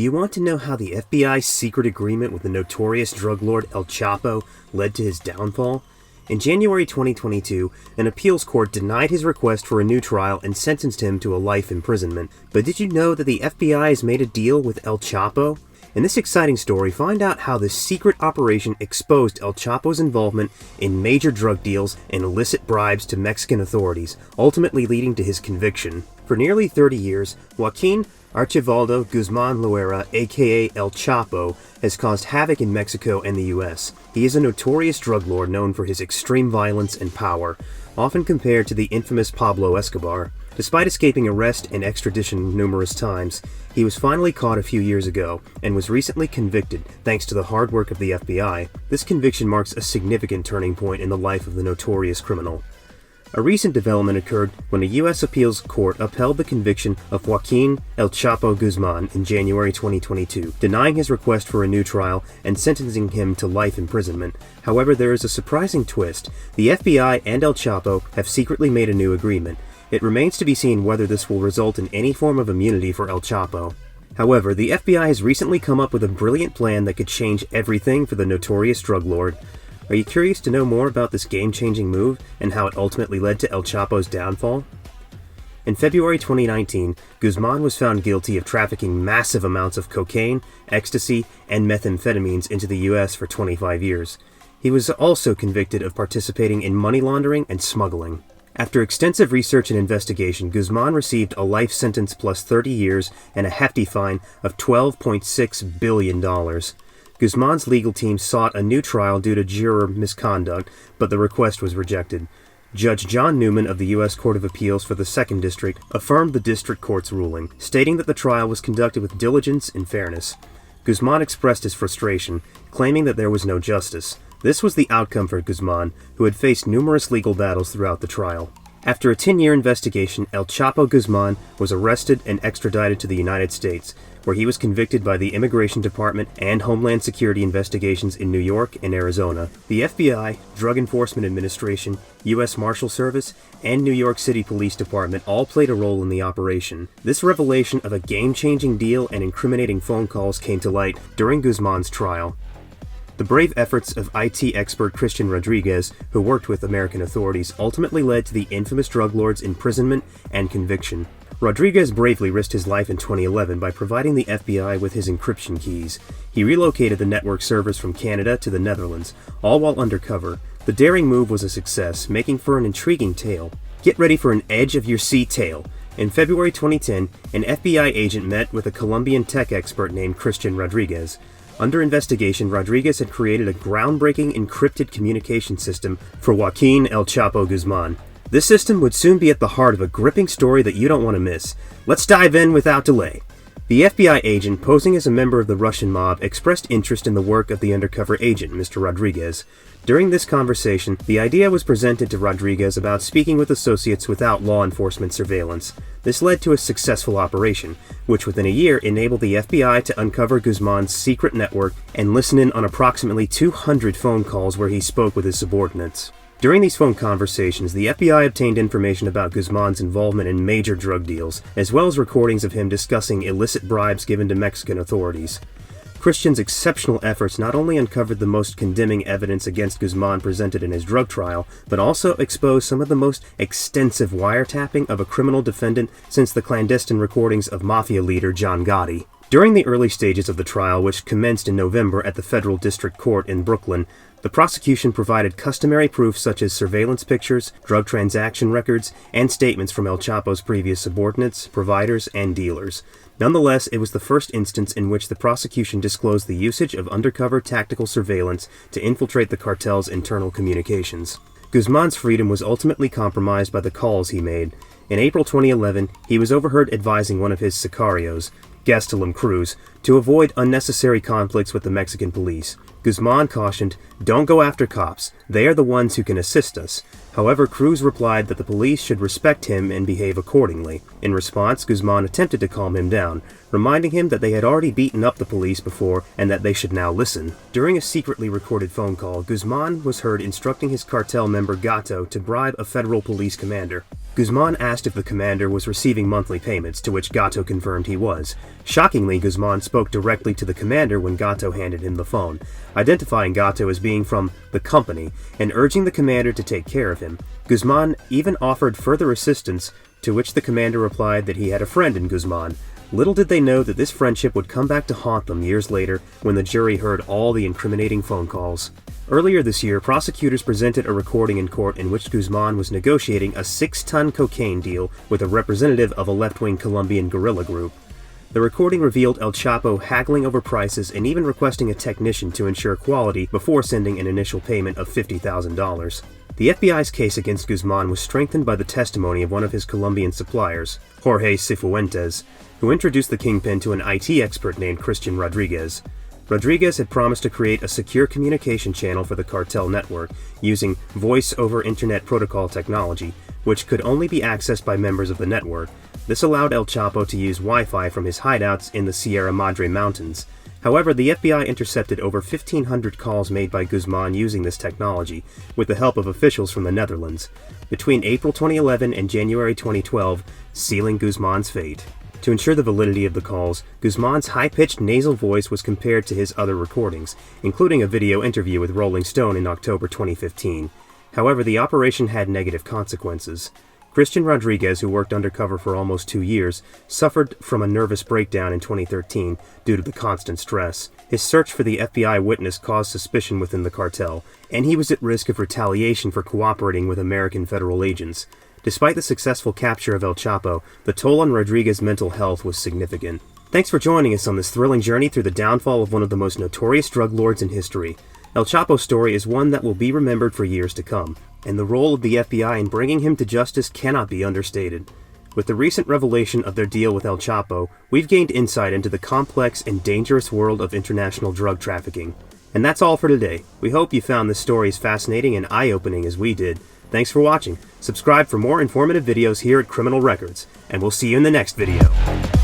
Do you want to know how the FBI's secret agreement with the notorious drug lord El Chapo led to his downfall? In January 2022, an appeals court denied his request for a new trial and sentenced him to a life imprisonment. But did you know that the FBI has made a deal with El Chapo? In this exciting story, find out how this secret operation exposed El Chapo's involvement in major drug deals and illicit bribes to Mexican authorities, ultimately leading to his conviction. For nearly 30 years, Joaquin Archibaldo Guzman Loera, aka El Chapo, has caused havoc in Mexico and the US. He is a notorious drug lord known for his extreme violence and power, often compared to the infamous Pablo Escobar. Despite escaping arrest and extradition numerous times, he was finally caught a few years ago and was recently convicted thanks to the hard work of the FBI. This conviction marks a significant turning point in the life of the notorious criminal. A recent development occurred when a U.S. appeals court upheld the conviction of Joaquin El Chapo Guzman in January 2022, denying his request for a new trial and sentencing him to life imprisonment. However, there is a surprising twist. The FBI and El Chapo have secretly made a new agreement. It remains to be seen whether this will result in any form of immunity for El Chapo. However, the FBI has recently come up with a brilliant plan that could change everything for the notorious drug lord. Are you curious to know more about this game-changing move and how it ultimately led to El Chapo's downfall? In February 2019, Guzman was found guilty of trafficking massive amounts of cocaine, ecstasy, and methamphetamines into the U.S. for 25 years. He was also convicted of participating in money laundering and smuggling. After extensive research and investigation, Guzman received a life sentence plus 30 years and a hefty fine of $12.6 billion. Guzman's legal team sought a new trial due to juror misconduct, but the request was rejected. Judge John Newman of the U.S. Court of Appeals for the 2nd District affirmed the district court's ruling, stating that the trial was conducted with diligence and fairness. Guzman expressed his frustration, claiming that there was no justice. This was the outcome for Guzman, who had faced numerous legal battles throughout the trial. After a 10-year investigation, El Chapo Guzman was arrested and extradited to the United States, where he was convicted by the Immigration Department and Homeland Security investigations in New York and Arizona. The FBI, Drug Enforcement Administration, U.S. Marshal Service, and New York City Police Department all played a role in the operation. This revelation of a game-changing deal and incriminating phone calls came to light during Guzman's trial. The brave efforts of IT expert Christian Rodriguez, who worked with American authorities, ultimately led to the infamous drug lord's imprisonment and conviction. Rodriguez bravely risked his life in 2011 by providing the FBI with his encryption keys. He relocated the network servers from Canada to the Netherlands, all while undercover. The daring move was a success, making for an intriguing tale. Get ready for an edge-of-your-seat tale. In February 2010, an FBI agent met with a Colombian tech expert named Christian Rodriguez. Under investigation, Rodriguez had created a groundbreaking encrypted communication system for Joaquin El Chapo Guzman. This system would soon be at the heart of a gripping story that you don't want to miss. Let's dive in without delay. The FBI agent, posing as a member of the Russian mob, expressed interest in the work of the undercover agent, Mr. Rodriguez. During this conversation, the idea was presented to Rodriguez about speaking with associates without law enforcement surveillance. This led to a successful operation, which within a year enabled the FBI to uncover Guzman's secret network and listen in on approximately 200 phone calls where he spoke with his subordinates. During these phone conversations, the FBI obtained information about Guzman's involvement in major drug deals, as well as recordings of him discussing illicit bribes given to Mexican authorities. Christian's exceptional efforts not only uncovered the most condemning evidence against Guzman presented in his drug trial, but also exposed some of the most extensive wiretapping of a criminal defendant since the clandestine recordings of mafia leader John Gotti. During the early stages of the trial, which commenced in November at the Federal District Court in Brooklyn, the prosecution provided customary proof such as surveillance pictures, drug transaction records, and statements from El Chapo's previous subordinates, providers, and dealers. Nonetheless, it was the first instance in which the prosecution disclosed the usage of undercover tactical surveillance to infiltrate the cartel's internal communications. Guzman's freedom was ultimately compromised by the calls he made. In April 2011, he was overheard advising one of his sicarios, Gastelum Cruz, to avoid unnecessary conflicts with the Mexican police. Guzman cautioned, "Don't go after cops. They are the ones who can assist us." However, Cruz replied that the police should respect him and behave accordingly. In response, Guzman attempted to calm him down, reminding him that they had already beaten up the police before and that they should now listen. During a secretly recorded phone call, Guzman was heard instructing his cartel member Gato to bribe a federal police commander. Guzman asked if the commander was receiving monthly payments, to which Gatto confirmed he was. Shockingly, Guzman spoke directly to the commander when Gatto handed him the phone, identifying Gatto as being from the company and urging the commander to take care of him. Guzman even offered further assistance, to which the commander replied that he had a friend in Guzman. Little did they know that this friendship would come back to haunt them years later when the jury heard all the incriminating phone calls. Earlier this year, prosecutors presented a recording in court in which Guzman was negotiating a 6-ton cocaine deal with a representative of a left-wing Colombian guerrilla group. The recording revealed El Chapo haggling over prices and even requesting a technician to ensure quality before sending an initial payment of $50,000. The FBI's case against Guzman was strengthened by the testimony of one of his Colombian suppliers, Jorge Cifuentes, who introduced the kingpin to an IT expert named Christian Rodriguez. Rodriguez had promised to create a secure communication channel for the cartel network using voice-over Internet Protocol technology, which could only be accessed by members of the network. This allowed El Chapo to use Wi-Fi from his hideouts in the Sierra Madre Mountains. However, the FBI intercepted over 1,500 calls made by Guzman using this technology, with the help of officials from the Netherlands, between April 2011 and January 2012, sealing Guzman's fate. To ensure the validity of the calls, Guzman's high-pitched nasal voice was compared to his other recordings, including a video interview with Rolling Stone in October 2015. However, the operation had negative consequences. Christian Rodriguez, who worked undercover for almost 2 years, suffered from a nervous breakdown in 2013 due to the constant stress. His search for the FBI witness caused suspicion within the cartel, and he was at risk of retaliation for cooperating with American federal agents. Despite the successful capture of El Chapo, the toll on Rodriguez's mental health was significant. Thanks for joining us on this thrilling journey through the downfall of one of the most notorious drug lords in history. El Chapo's story is one that will be remembered for years to come, and the role of the FBI in bringing him to justice cannot be understated. With the recent revelation of their deal with El Chapo, we've gained insight into the complex and dangerous world of international drug trafficking. And that's all for today. We hope you found this story as fascinating and eye-opening as we did. Thanks for watching. Subscribe for more informative videos here at Criminal Records, and we'll see you in the next video.